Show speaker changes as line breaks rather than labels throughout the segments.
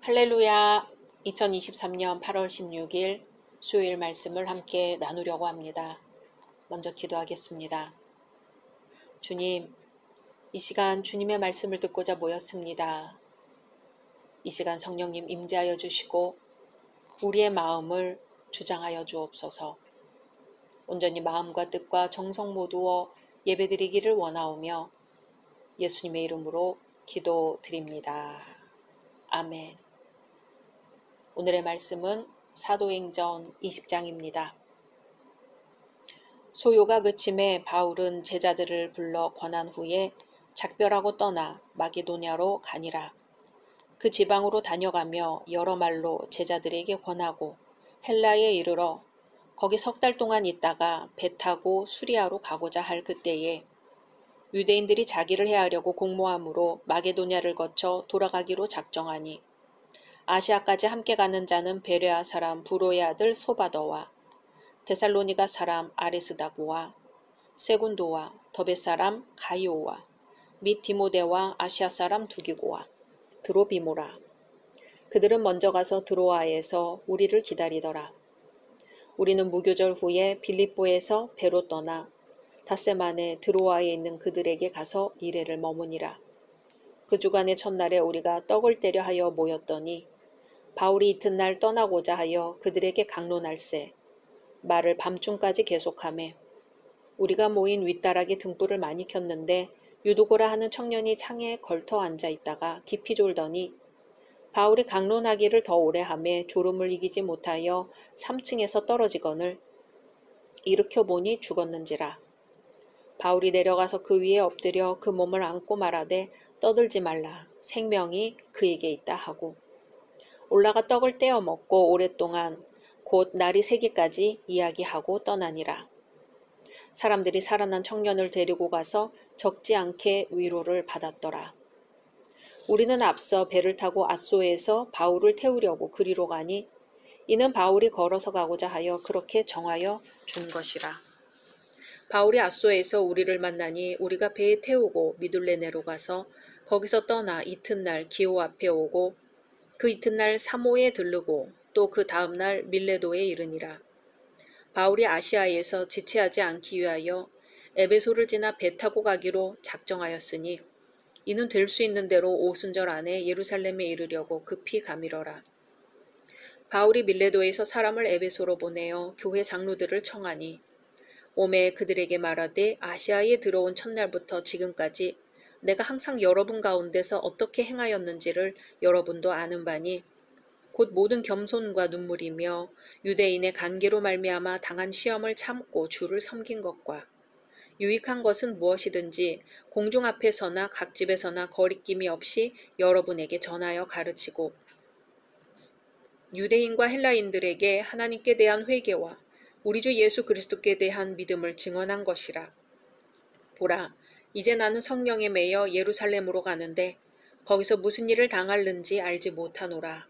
할렐루야. 2023년 8월 16일 수요일 말씀을 함께 나누려고 합니다. 먼저 기도하겠습니다. 주님, 이 시간 주님의 말씀을 듣고자 모였습니다. 이 시간 성령님 임재하여 주시고 우리의 마음을 주장하여 주옵소서. 온전히 마음과 뜻과 정성 모두어 예배드리기를 원하오며 예수님의 이름으로 기도드립니다. 아멘. 오늘의 말씀은 사도행전 20장입니다. 소요가 그침에 바울은 제자들을 불러 권한 후에 작별하고 떠나 마게도냐로 가니라. 그 지방으로 다녀가며 여러 말로 제자들에게 권하고 헬라에 이르러 거기 3달 동안 있다가 배 타고 수리아로 가고자 할 그때에 유대인들이 자기를 해하려고 공모함으로 마게도냐를 거쳐 돌아가기로 작정하니 아시아까지 함께 가는 자는 베레아 사람 부로의 아들 소바더와 데살로니가 사람 아레스다고와 세군도와 더베 사람 가이오와 및 디모데와 아시아 사람 두기고와 드로비모라. 그들은 먼저 가서 드로아에서 우리를 기다리더라. 우리는 무교절 후에 빌립보에서 배로 떠나 닷새 만에 드로아에 있는 그들에게 가서 이레를 머무니라. 그 주간의 첫날에 우리가 떡을 떼려 하여 모였더니 바울이 이튿날 떠나고자 하여 그들에게 강론할세 말을 밤중까지 계속하매 우리가 모인 윗다락에 등불을 많이 켰는데 유두고라 하는 청년이 창에 걸터 앉아 있다가 깊이 졸더니 바울이 강론하기를 더 오래 하매 졸음을 이기지 못하여 3층에서 떨어지거늘 일으켜 보니 죽었는지라. 바울이 내려가서 그 위에 엎드려 그 몸을 안고 말하되 떠들지 말라 생명이 그에게 있다 하고 올라가 떡을 떼어 먹고 오랫동안 곧 날이 새기까지 이야기하고 떠나니라. 사람들이 살아난 청년을 데리고 가서 적지 않게 위로를 받았더라. 우리는 앞서 배를 타고 앗소에서 바울을 태우려고 그리로 가니 이는 바울이 걸어서 가고자 하여 그렇게 정하여 준 것이라. 바울이 앗소에서 우리를 만나니 우리가 배에 태우고 미둘레네로 가서 거기서 떠나 이튿날 기호 앞에 오고 그 이튿날 사모에 들르고 또 그 다음날 밀레도에 이르니라. 바울이 아시아에서 지체하지 않기 위하여 에베소를 지나 배 타고 가기로 작정하였으니 이는 될 수 있는 대로 오순절 안에 예루살렘에 이르려고 급히 가미러라. 바울이 밀레도에서 사람을 에베소로 보내어 교회 장로들을 청하니 오매 그들에게 말하되 아시아에 들어온 첫날부터 지금까지 내가 항상 여러분 가운데서 어떻게 행하였는지를 여러분도 아는 바니 곧 모든 겸손과 눈물이며 유대인의 간계로 말미암아 당한 시험을 참고 주를 섬긴 것과 유익한 것은 무엇이든지 공중 앞에서나 각 집에서나 거리낌이 없이 여러분에게 전하여 가르치고 유대인과 헬라인들에게 하나님께 대한 회개와 우리 주 예수 그리스도께 대한 믿음을 증언한 것이라. 보라, 이제 나는 성령에 매여 예루살렘으로 가는데 거기서 무슨 일을 당할는지 알지 못하노라.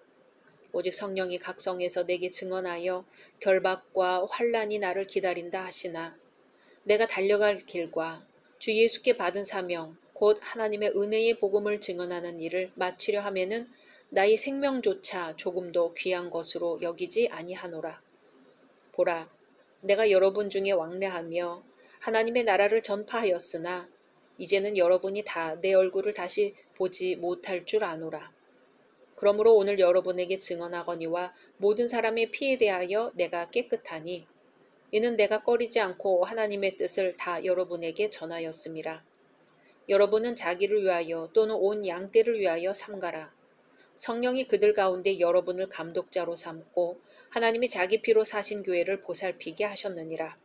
오직 성령이 각 성에서 내게 증언하여 결박과 환난이 나를 기다린다 하시나 내가 달려갈 길과 주 예수께 받은 사명 곧 하나님의 은혜의 복음을 증언하는 일을 마치려 하면은 나의 생명조차 조금도 귀한 것으로 여기지 아니하노라. 보라, 내가 여러분 중에 왕래하며 하나님의 나라를 전파하였으나 이제는 여러분이 다 내 얼굴을 다시 보지 못할 줄 아노라. 그러므로 오늘 여러분에게 증언하거니와 모든 사람의 피에 대하여 내가 깨끗하니 이는 내가 꺼리지 않고 하나님의 뜻을 다 여러분에게 전하였음이라. 여러분은 자기를 위하여 또는 온 양떼를 위하여 삼가라. 성령이 그들 가운데 여러분을 감독자로 삼고 하나님이 자기 피로 사신 교회를 보살피게 하셨느니라.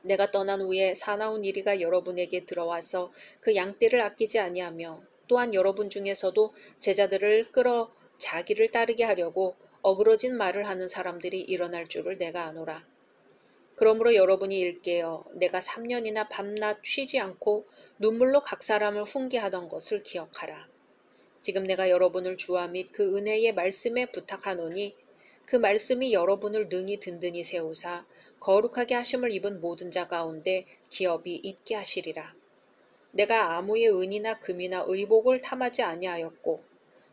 내가 떠난 후에 사나운 이리가 여러분에게 들어와서 그 양떼를 아끼지 아니하며 또한 여러분 중에서도 제자들을 끌어 자기를 따르게 하려고 어그러진 말을 하는 사람들이 일어날 줄을 내가 아노라. 그러므로 여러분이 일깨어 내가 3년이나 밤낮 쉬지 않고 눈물로 각 사람을 훈계하던 것을 기억하라. 지금 내가 여러분을 주와 및 그 은혜의 말씀에 부탁하노니 그 말씀이 여러분을 능히 든든히 세우사 거룩하게 하심을 입은 모든 자 가운데 기업이 있게 하시리라. 내가 아무의 은이나 금이나 의복을 탐하지 아니하였고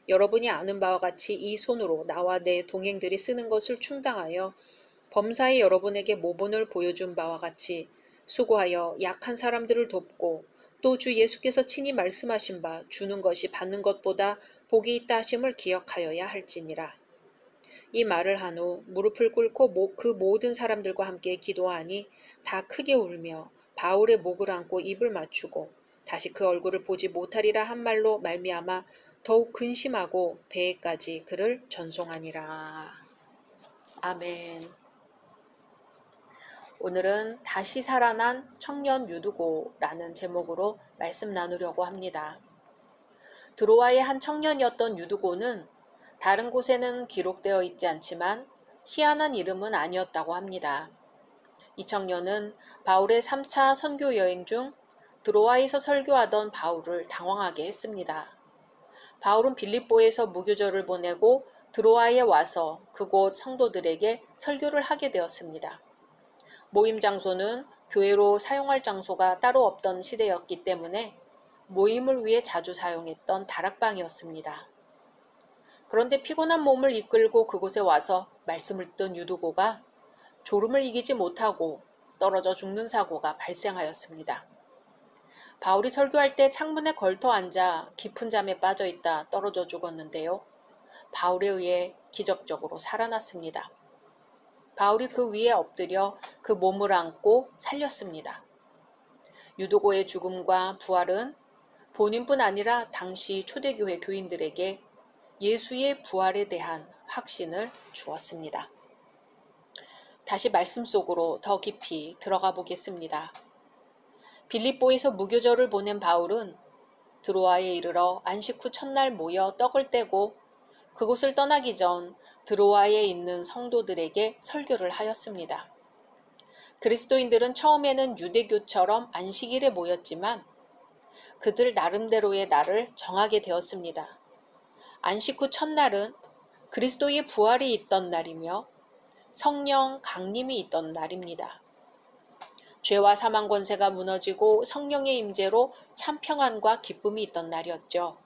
여러분이 아는 바와 같이 이 손으로 나와 내 동행들이 쓰는 것을 충당하여 범사에 여러분에게 모본을 보여준 바와 같이 수고하여 약한 사람들을 돕고 또 주 예수께서 친히 말씀하신 바 주는 것이 받는 것보다 복이 있다 하심을 기억하여야 할지니라. 이 말을 한 후 무릎을 꿇고 그 모든 사람들과 함께 기도하니 다 크게 울며 바울의 목을 안고 입을 맞추고 다시 그 얼굴을 보지 못하리라 한 말로 말미암아 더욱 근심하고 배에까지 그를 전송하니라. 아멘. 오늘은 다시 살아난 청년 유두고라는 제목으로 말씀 나누려고 합니다. 드로아의 한 청년이었던 유두고는 다른 곳에는 기록되어 있지 않지만 희한한 이름은 아니었다고 합니다. 이 청년은 바울의 3차 선교 여행 중 드로아에서 설교하던 바울을 당황하게 했습니다. 바울은 빌립보에서 무교절을 보내고 드로아에 와서 그곳 성도들에게 설교를 하게 되었습니다. 모임 장소는 교회로 사용할 장소가 따로 없던 시대였기 때문에 모임을 위해 자주 사용했던 다락방이었습니다. 그런데 피곤한 몸을 이끌고 그곳에 와서 말씀을 듣던 유두고가 졸음을 이기지 못하고 떨어져 죽는 사고가 발생하였습니다. 바울이 설교할 때 창문에 걸터 앉아 깊은 잠에 빠져 있다 떨어져 죽었는데요. 바울에 의해 기적적으로 살아났습니다. 바울이 그 위에 엎드려 그 몸을 안고 살렸습니다. 유두고의 죽음과 부활은 본인뿐 아니라 당시 초대교회 교인들에게 예수의 부활에 대한 확신을 주었습니다. 다시 말씀 속으로 더 깊이 들어가 보겠습니다. 빌립보에서 무교절을 보낸 바울은 드로아에 이르러 안식 후 첫날 모여 떡을 떼고 그곳을 떠나기 전 드로아에 있는 성도들에게 설교를 하였습니다. 그리스도인들은 처음에는 유대교처럼 안식일에 모였지만 그들 나름대로의 날을 정하게 되었습니다. 안식 후 첫날은 그리스도의 부활이 있던 날이며 성령 강림이 있던 날입니다. 죄와 사망 권세가 무너지고 성령의 임재로 참 평안과 기쁨이 있던 날이었죠.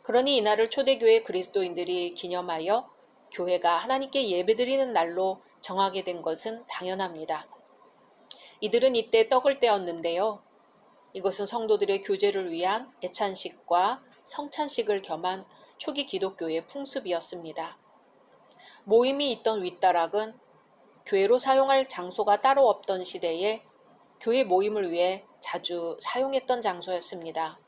그러니 이날을 초대교회 그리스도인들이 기념하여 교회가 하나님께 예배드리는 날로 정하게 된 것은 당연합니다. 이들은 이때 떡을 떼었는데요. 이것은 성도들의 교제를 위한 애찬식과 성찬식을 겸한 초기 기독교의 풍습이었습니다. 모임이 있던 윗다락은 교회로 사용할 장소가 따로 없던 시대에 교회 모임을 위해 자주 사용했던 장소였습니다.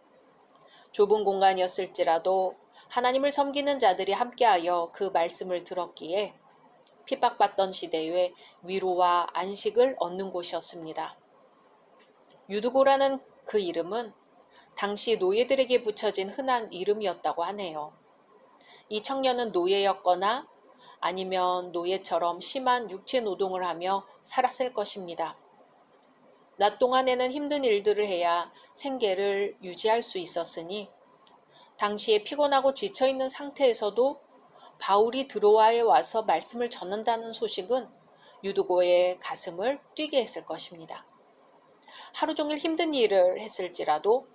좁은 공간이었을지라도 하나님을 섬기는 자들이 함께하여 그 말씀을 들었기에 핍박받던 시대에 위로와 안식을 얻는 곳이었습니다. 유두고라는 그 이름은 당시 노예들에게 붙여진 흔한 이름이었다고 하네요. 이 청년은 노예였거나 아니면 노예처럼 심한 육체 노동을 하며 살았을 것입니다. 낮 동안에는 힘든 일들을 해야 생계를 유지할 수 있었으니 당시에 피곤하고 지쳐있는 상태에서도 바울이 드로아에 와서 말씀을 전한다는 소식은 유두고의 가슴을 뛰게 했을 것입니다. 하루 종일 힘든 일을 했을지라도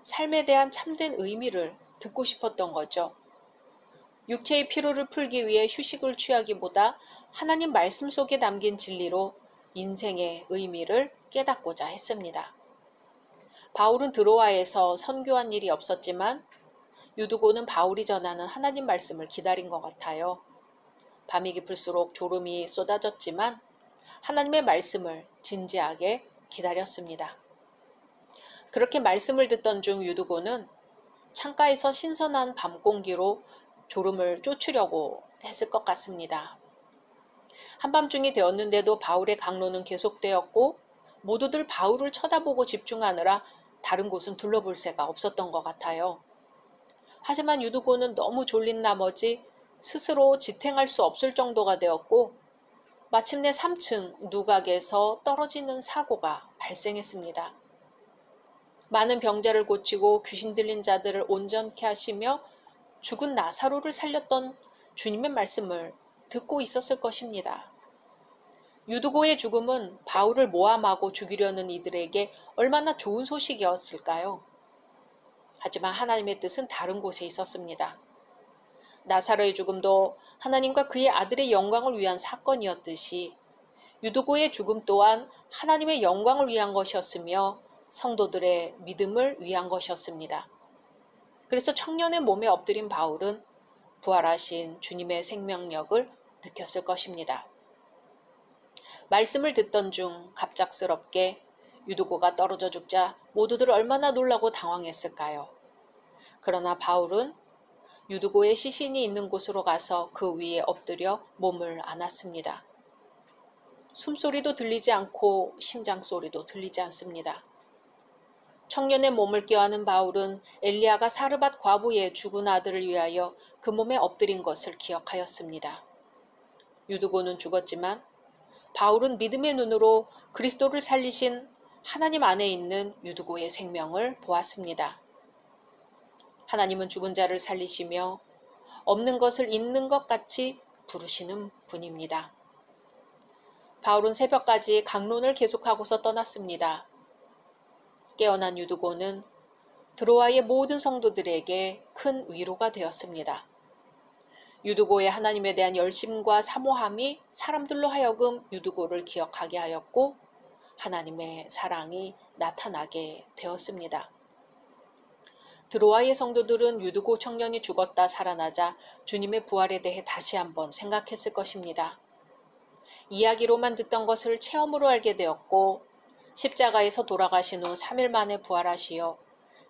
삶에 대한 참된 의미를 듣고 싶었던 거죠. 육체의 피로를 풀기 위해 휴식을 취하기보다 하나님 말씀 속에 담긴 진리로 인생의 의미를 깨닫고자 했습니다. 바울은 드로아에서 선교한 일이 없었지만 유두고는 바울이 전하는 하나님 말씀을 기다린 것 같아요. 밤이 깊을수록 졸음이 쏟아졌지만 하나님의 말씀을 진지하게 기다렸습니다. 그렇게 말씀을 듣던 중 유두고는 창가에서 신선한 밤 공기로 졸음을 쫓으려고 했을 것 같습니다. 한밤중이 되었는데도 바울의 강론은 계속되었고 모두들 바울을 쳐다보고 집중하느라 다른 곳은 둘러볼 새가 없었던 것 같아요. 하지만 유두고는 너무 졸린 나머지 스스로 지탱할 수 없을 정도가 되었고 마침내 3층 누각에서 떨어지는 사고가 발생했습니다. 많은 병자를 고치고 귀신 들린 자들을 온전케 하시며 죽은 나사로를 살렸던 주님의 말씀을 듣고 있었을 것입니다. 유두고의 죽음은 바울을 모함하고 죽이려는 이들에게 얼마나 좋은 소식이었을까요? 하지만 하나님의 뜻은 다른 곳에 있었습니다. 나사로의 죽음도 하나님과 그의 아들의 영광을 위한 사건이었듯이 유두고의 죽음 또한 하나님의 영광을 위한 것이었으며 성도들의 믿음을 위한 것이었습니다. 그래서 청년의 몸에 엎드린 바울은 부활하신 주님의 생명력을 느꼈을 것입니다. 말씀을 듣던 중 갑작스럽게 유두고가 떨어져 죽자 모두들 얼마나 놀라고 당황했을까요? 그러나 바울은 유두고의 시신이 있는 곳으로 가서 그 위에 엎드려 몸을 안았습니다. 숨소리도 들리지 않고 심장소리도 들리지 않습니다. 청년의 몸을 껴안은 바울은 엘리야가 사르밧 과부의 죽은 아들을 위하여 그 몸에 엎드린 것을 기억하였습니다. 유두고는 죽었지만 바울은 믿음의 눈으로 그리스도를 살리신 하나님 안에 있는 유두고의 생명을 보았습니다. 하나님은 죽은 자를 살리시며 없는 것을 있는 것 같이 부르시는 분입니다. 바울은 새벽까지 강론을 계속하고서 떠났습니다. 깨어난 유두고는 드로아의 모든 성도들에게 큰 위로가 되었습니다. 유두고의 하나님에 대한 열심과 사모함이 사람들로 하여금 유두고를 기억하게 하였고 하나님의 사랑이 나타나게 되었습니다. 드로아의 성도들은 유두고 청년이 죽었다 살아나자 주님의 부활에 대해 다시 한번 생각했을 것입니다. 이야기로만 듣던 것을 체험으로 알게 되었고 십자가에서 돌아가신 후 3일 만에 부활하시어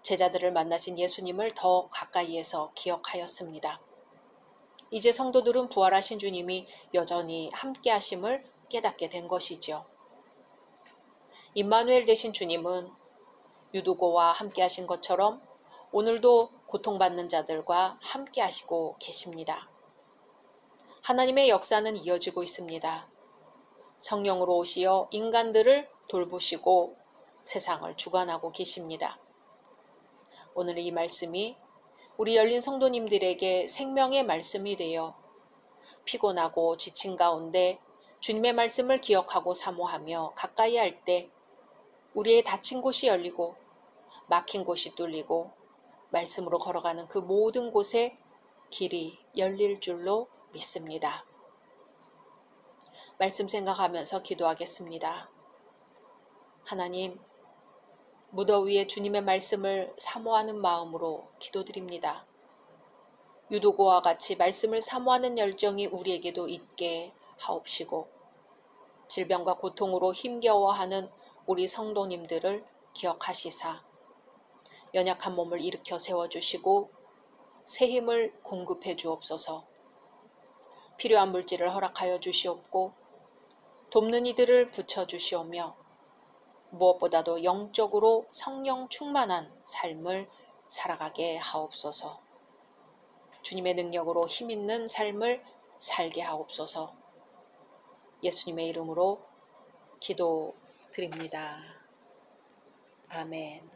제자들을 만나신 예수님을 더 가까이에서 기억하였습니다. 이제 성도들은 부활하신 주님이 여전히 함께 하심을 깨닫게 된 것이지요. 임마누엘 되신 주님은 유두고와 함께 하신 것처럼 오늘도 고통받는 자들과 함께 하시고 계십니다. 하나님의 역사는 이어지고 있습니다. 성령으로 오시어 인간들을 돌보시고 세상을 주관하고 계십니다. 오늘 이 말씀이 우리 열린 성도님들에게 생명의 말씀이 되어 피곤하고 지친 가운데 주님의 말씀을 기억하고 사모하며 가까이 할 때 우리의 닫힌 곳이 열리고 막힌 곳이 뚫리고 말씀으로 걸어가는 그 모든 곳에 길이 열릴 줄로 믿습니다. 말씀 생각하면서 기도하겠습니다. 하나님, 무더위에 주님의 말씀을 사모하는 마음으로 기도드립니다. 유두고와 같이 말씀을 사모하는 열정이 우리에게도 있게 하옵시고 질병과 고통으로 힘겨워하는 우리 성도님들을 기억하시사 연약한 몸을 일으켜 세워주시고 새 힘을 공급해 주옵소서. 필요한 물질을 허락하여 주시옵고 돕는 이들을 붙여주시오며 무엇보다도 영적으로 성령 충만한 삶을 살아가게 하옵소서. 주님의 능력으로 힘있는 삶을 살게 하옵소서. 예수님의 이름으로 기도드립니다. 아멘.